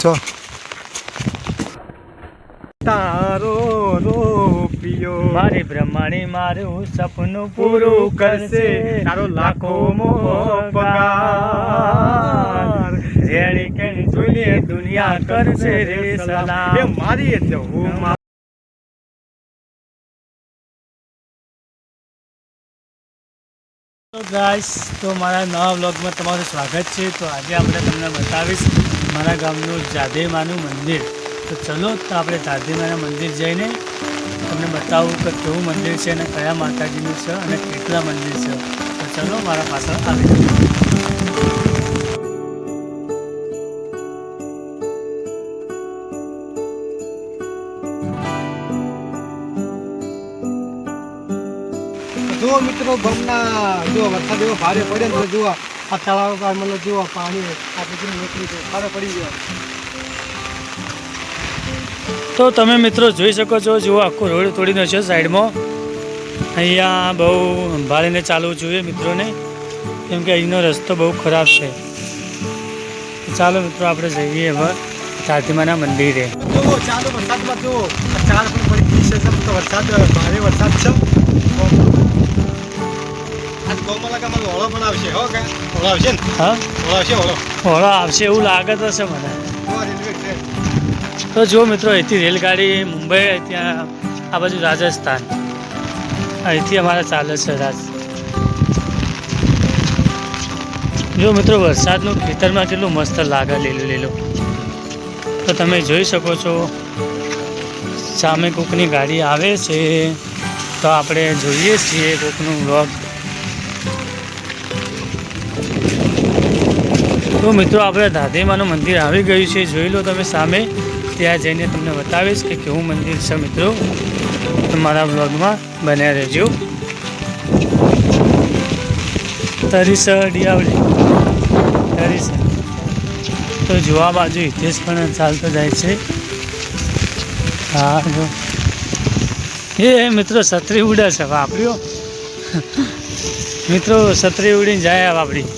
છો તારો રૂપિયો મારી બ્રહ્માણી મારું સપનું પૂરું કરશે તારો લાખો પગાર રેડી કે જોઈએ દુનિયા કરશે રે સલામ એ મારી એટલે હું તો ગાઈસ તો મારા નવા વ્લોગમાં તમારું સ્વાગત છે। તો આજે આપણે તમને બતાવીશ મારા ગામનું જાદેમાનું મંદિર। તો ચલો તો આપણે જાદેમાના મંદિર જઈને તમને બતાવું કે કેવું મંદિર છે અને કયા માતાજીનું છે અને કેટલા મંદિર છે। તો ચલો મારા પાછળ આવી જુઓ મિત્રો ગમના જુઓ વરસાદ એવો ભારે પડે ને જુઓ આ તળાવ મતલબ જુઓ પાણી આપણે નીકળી જાય ભારે પડી ગયો। તો તમે મિત્રો જોઈ શકો છો જુઓ આખો રોડ તોડીનો છે સાઈડમાં। અહીંયા બહુ સંભાળીને ચાલવું જોઈએ મિત્રોને, કેમ કે અહીંનો રસ્તો બહુ ખરાબ છે। ચાલો મિત્રો આપણે જઈએ હવે જાદેમાના મંદિરે। જુઓ ચાલો વરસાદમાં જુઓ ચાર પણ પડી ગઈ છે તો વરસાદ ભારે વરસાદ છે। આજ ગૌમાલામાં ઓળો પણ આવશે હો કે ઓળો આવશે ને? હા ઓળો આવશે ઓળો આવશે એવું લાગે તો છે મને। રેલવે ટ્રેન તો જુઓ મિત્રો અહીંથી રેલગાડી મુંબઈ ત્યાં આ બાજુ રાજસ્થાન અહીંથી અમારે ચાલે છે જો મિત્રો વરસાદનું ખેતરમાં કેટલું મસ્ત લાગે લીલું લીલું। તો તમે જોઈ શકો છો સામે કોકની ગાડી આવે છે તો આપણે જોઈએ છીએ કોકનું વ્લોગ। તો મિત્રો આપણે જાદેમાનું મંદિર આવી ગયું છે, જોઈ લો તમે સામે। ત્યાં જઈને તમને બતાવીશ કે કેવું મંદિર છે મિત્રો। તમારા બ્લોગમાં બન્યા રહેજો। તરીસર ડિયાવલી તરીસર તો જોવા બાજુ હિતેશ પણ ચાલતો જાય છે। હા જો એ મિત્રો છત્રી ઉડે છે વાપર્યો મિત્રો છત્રી ઉડીને જાય વાપરી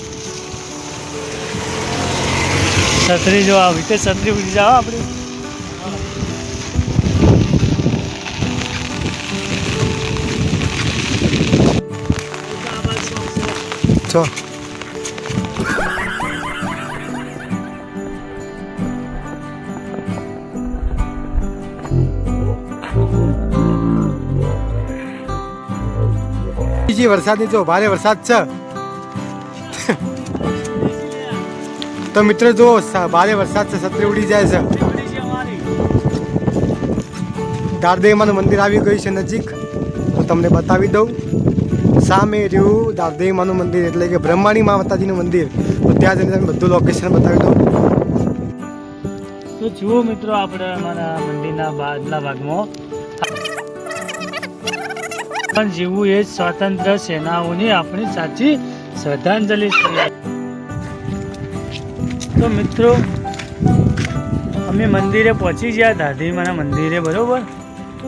છત્રી જો આ હિતેશ છત્રી ઉડી જાઓ આપણી। છો વરસાદની જો ભારે વરસાદ છે તો મિત્રો જો ભારે વરસાદ છે છત્રી ઉડી જાય છે। જાદેમાનું મંદિર આવી ગયું છે નજીક, તો તમને બતાવી દઉં। સામે રહ્યું જાદેમાનું મંદિર એટલે કે બ્રહ્માણી માતાજીનું મંદિર, તો ત્યાં જઈને તમે બધું લોકેશન બતાવી દઉં। તો જુઓ મિત્રો આપણે અમારા મંદિરના બાદલા ભાગમાં પણ જીવવું એ સ્વાતંત્ર્ય સેનાઓની આપણી સાચી શ્રદ્ધાંજલિ છે। તો મિત્રો અમે મંદિરે પહોંચી ગયા જાદેમાના મંદિરે બરોબર,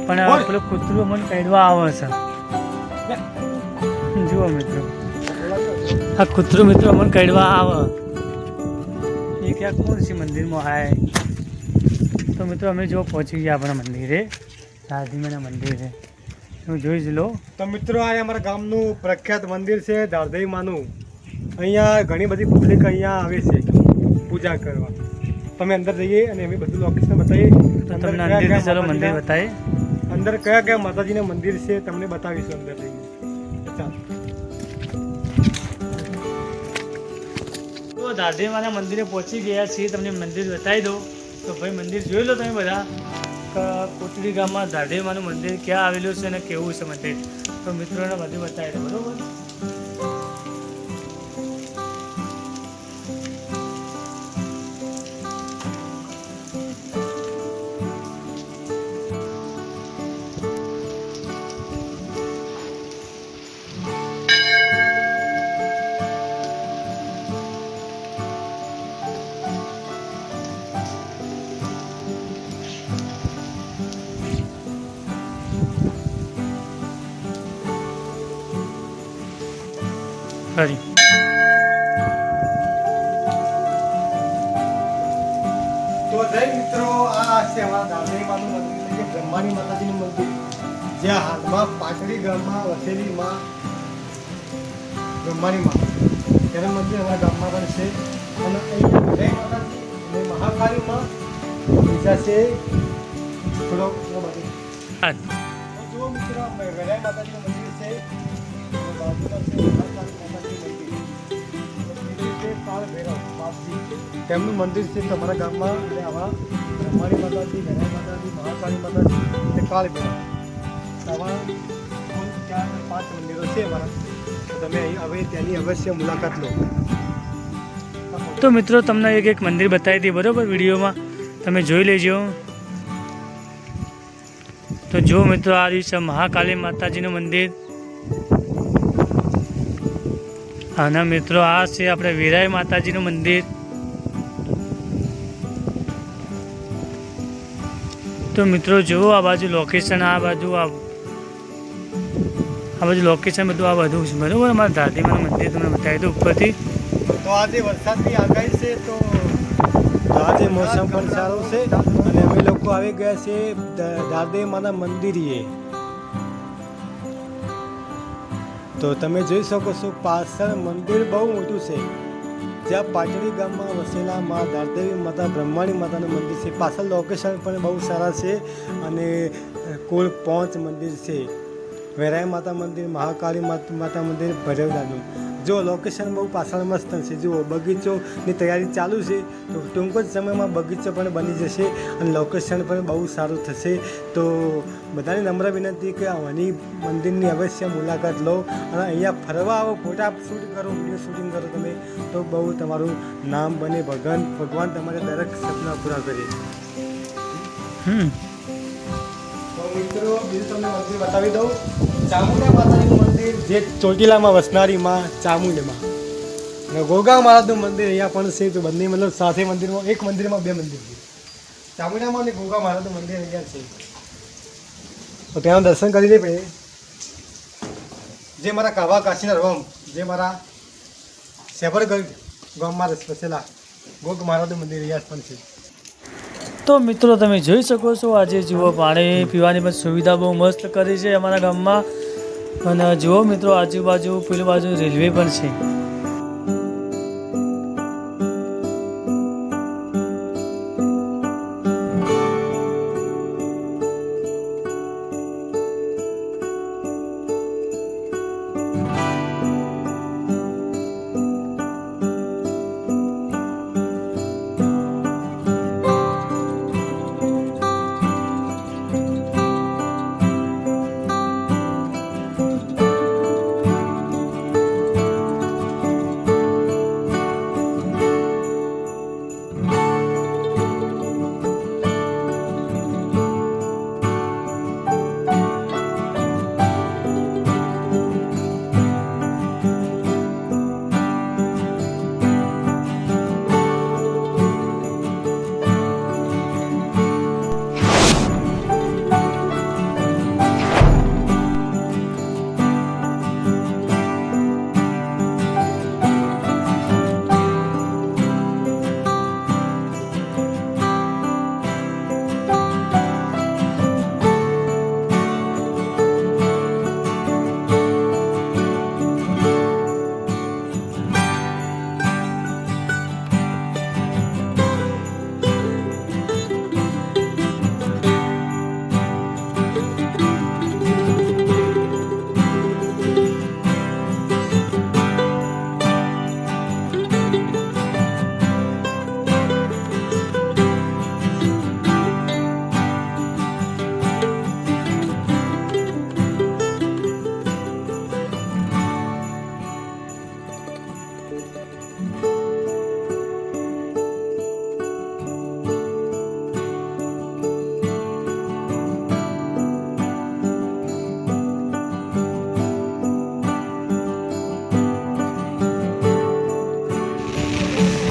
પણ પેલો કૂતરું મને કાઢવા આવે છે। જુઓ મિત્રો આ કૂતરું મિત્રો મને કાઢવા આવે એ ક્યાં કોણ છે મંદિરમાં હાય। તો મિત્રો અમે જો પહોંચી ગયા આપણા મંદિરે જાદેમાના મંદિરે, હું જોઈ જ લો। તો મિત્રો આ અમારા ગામનું પ્રખ્યાત મંદિર છે જાદેમાનું। અહીંયા ઘણી બધી પબ્લિક અહીંયા આવે છે પૂજા કરવા। તમે અંદર જઈએ અને અમે બધું લોકેશન બતાવીએ। તમને અંદરથી ચલો મંદિર બતાવીએ, અંદર કયા કયા માતાજીના મંદિર છે તમને બતાવીશું અંદર જઈને। ચાલો તો જાદેમાના મંદિરે પહોંચી ગયા છીએ, તમને મંદિર બતાવી દો। તો ભાઈ મંદિર જોઈ લો તમે બધા, કોટડી ગામમાં જાદેમાનું મંદિર ક્યાં આવેલું છે અને કેવું છે મંદિર, તો મિત્રોને બધું બતાવી દો બરોબર। ખરી તો જય મિત્રો, આ છે અમારા દાદેમાનું મંદિર એટલે કે બ્રહ્માણી માતાજીનું મંદિર, જ્યાં હાલમાં પાટડી ગામમાં વસેલી માં બ્રહ્માણી માં તેનું મંદિર અમારા ગામમાં પણ છે. અને અહીંયા જય માતાજી અને મહાકાળી માં બીજા છે થોડોક હા. જુઓ મિત્રો, ગરાઈ માતાજીનું મંદિર છે અને બાજુમાં છે મહાકાળી માતાજીનું મંદિર. છે કાળ ભૈરવ બાપજી, તેમનું મંદિર છે તમારા ગામમાં. એટલે આવા બ્રહ્માણી માતાજી, ગરાઈ માતાજી, મહાકાળી માતાજી અને કાળ ભૈરવ આવા કુલ 4-5 મંદિરો છે અમારા. તો તમે અહીં હવે ત્યાંની અવશ્ય મુલાકાત લો. તો મિત્રો તમને એક મંદિર બતાવી દઈએ, બરાબર, વિડીયોમાં તમે જોઈ લેજો. તો જો મિત્રો, આ રહ્યું છે મહાકાળી માતાજીનું મંદિર. અને મિત્રો આ છે આપણે વીરાઈ માતાજીનું મંદિર. તો મિત્રો જુઓ, આ બાજુ લોકેશન, આ બાજુ લોકેશન બધું આ બધું છે, બરાબર. અમારા દાદીમાનું મંદિર તમને બતાવી દઉં ઉપરથી. તો આજે વરસાદની આગાહી છે, તો આજે મોસમ પણ સારો છે અને અમે લોકો આવી ગયા છે દાદેમાના મંદિરે. તો તમે જોઈ શકો છો, પાછળ મંદિર બહુ મોટું છે, જ્યાં પાટડી ગામમાં વસેલા મા દાદેવી માતા બ્રહ્માણી માતાનું મંદિર છે. પાછળ લોકેશન પણ બહુ સારા છે અને કુલ 5 મંદિર છે. વેરાઈ માતા મંદિર, મહાકાળી માતા મંદિર, ભૈરવદાનું. જો લોકેશન બહુ પાછળ મસ્ત છે. જુઓ, બગીચોની તૈયારી ચાલુ છે, તો ટૂંક જ સમયમાં બગીચો પણ બની જશે અને લોકેશન પણ બહુ સારું થશે. તો બધાની નમ્ર વિનંતી કે આની મંદિરની અવશ્ય મુલાકાત લો અને અહીંયા ફરવા આવો, ફોટા શૂટ કરો, વિડીયો શૂટિંગ કરો તમે, તો બહુ તમારું નામ બને. ભગવાન તમારે દરેક સપના પૂરા કરે. તો મિત્રો, બીજું તમને મંદિર બતાવી દઉં. ચામુંડા માતાજીનું મંદિર, જે ચોટીલામાં વસનારી માં ચામુંડામાં, અને ગોગા મહારાજનું મંદિર અહીંયા પણ છે. તો બંને મતલબ સાથે મંદિરમાં, એક મંદિરમાં 2 મંદિર છે, ચામુંડામાં અને ગોગા મહારાજનું મંદિર અહીંયા છે. તો ત્યાંના દર્શન કરી લે ભાઈ. જે મારા કાવા કાશીના રોમ, જે મારા સેબરગઢ ગામમાં વસેલા ગોગ મહારાજનું મંદિર અહીંયા પણ છે. તો મિત્રો તમે જોઈ શકો છો, આજે જુઓ પાણી પીવાની પણ સુવિધા બહુ મસ્ત કરી છે અમારા ગામમાં. અને જુઓ મિત્રો, આજુબાજુ પેલી બાજુ રેલવે પણ છે.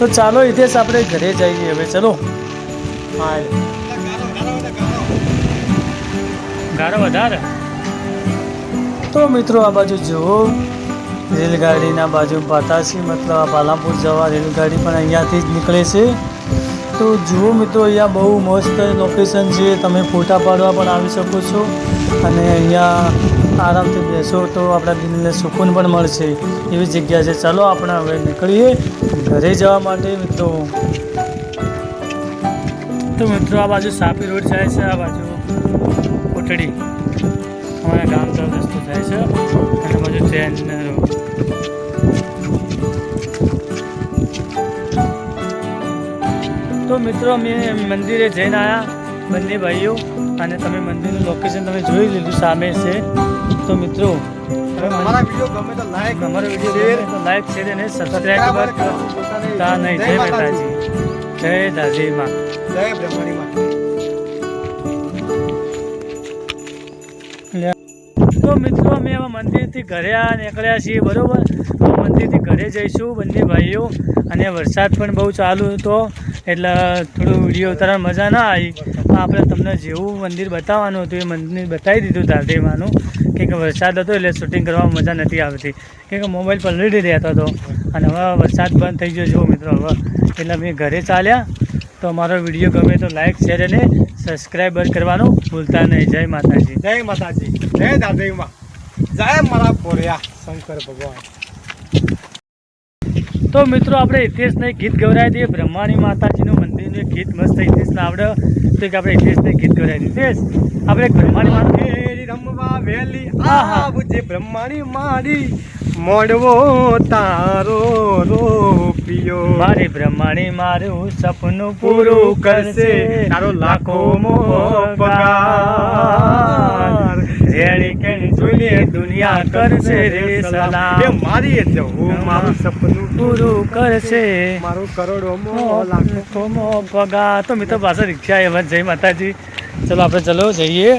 તો ચાલો હિતેશ, આપણે ઘરે જઈએ હવે. ચલો. ગારો વધારે. તો મિત્રો આ બાજુ જુઓ, રેલગાડીના બાજુ પાતાસી, મતલબ આ પાલનપુર જવા રેલગાડી પણ અહીંયાથી જ નીકળે છે. તો જુઓ મિત્રો, અહીંયા બહુ મસ્ત લોકેશન છે, તમે ફોટા પાડવા પણ આવી શકો છો અને અહીંયા આરામથી બેસો તો આપણા દિલને સુકૂન પણ મળશે એવી જગ્યા છે. ચાલો આપણે હવે નીકળીએ ઘરે જવા માટે મિત્રો. તો મિત્રો આ બાજુ સાપી રોડ જાય છે, આ બાજુ કોટડી અમારા ગામ તરફ રસ્તો જાય છે અને આ બાજુ ટ્રેન રોડ. તો મિત્રો અમે મંદિરે જઈને આવ્યા બંને ભાઈઓ અને તમે મંદિરનું લોકેશન તમે જોઈ લીધું સામે છે. તો મિત્રો અમારા વિડીયો ગમે તો લાઈક અમારો વિડીયો ગમે તો લાઈક શેર અને સબસ્ક્રાઈબ કરતા નહીં. જય માતાજી, જય દાદી માં, જય બ્રહ્મણી માં. તો મિત્રો અમે હવે મંદિરથી ઘરે નીકળ્યા છીએ બરોબર. તો મંદિરથી ઘરે જઈશું બંને ભાઈઓ અને વરસાદ પણ બહુ ચાલુ હતો એટલે થોડું વિડીયો ઉતારવાની મજા ના આવી. આપણે તમને જેવું મંદિર બતાવવાનું હતું એ મંદિર બતાવી દીધું દાદેમાનું, કેમ કે વરસાદ હતો એટલે શૂટિંગ કરવામાં મજા નથી આવતી, કેમ કે મોબાઈલ પલળી રહેતો હતો અને હવે વરસાદ બંધ થઈ ગયો જુઓ મિત્રો હવે. એટલે અમે ઘરે ચાલ્યા. તો અમારો વિડીયો ગમે તો લાઈક શેર અને સબસ્ક્રાઈબર કરવાનું ભૂલતા નહીં. જય માતાજી, જય માતાજી, જય દાદેમાં, જય મારા પોરિયા શંકર ભગવાન. તો મિત્રો આપણે હિતેશને ગીત ગવડાવી દઈએ. બ્રહ્માણી માતાજીનું મંદિરનું એક ગીત મસ્ત હિતેશને આવડે તો એક આપણે હિતેશને ગીત ગવડાવી દઈએ. હિતેશ આપણે એક બ્રહ્માણી માતા રમવા વેલી આવજે બ્રહ્માણી મારી, મોડવો તારો રોપિયો. મારી બ્રહ્માણી મારું સપનું પૂરું કરશે, તારો લાખો પગાર. રેડી કેણી જોઈએ દુનિયા કરશે રે સલામ. એ મારી જવું મારું સપનું પૂરું કરશે, મારું કરોડો લાખો. પગા. તો મિત્રો પાછળ રિક્ષા એવા. જય માતાજી. ચલો આપણે ચલો જઈએ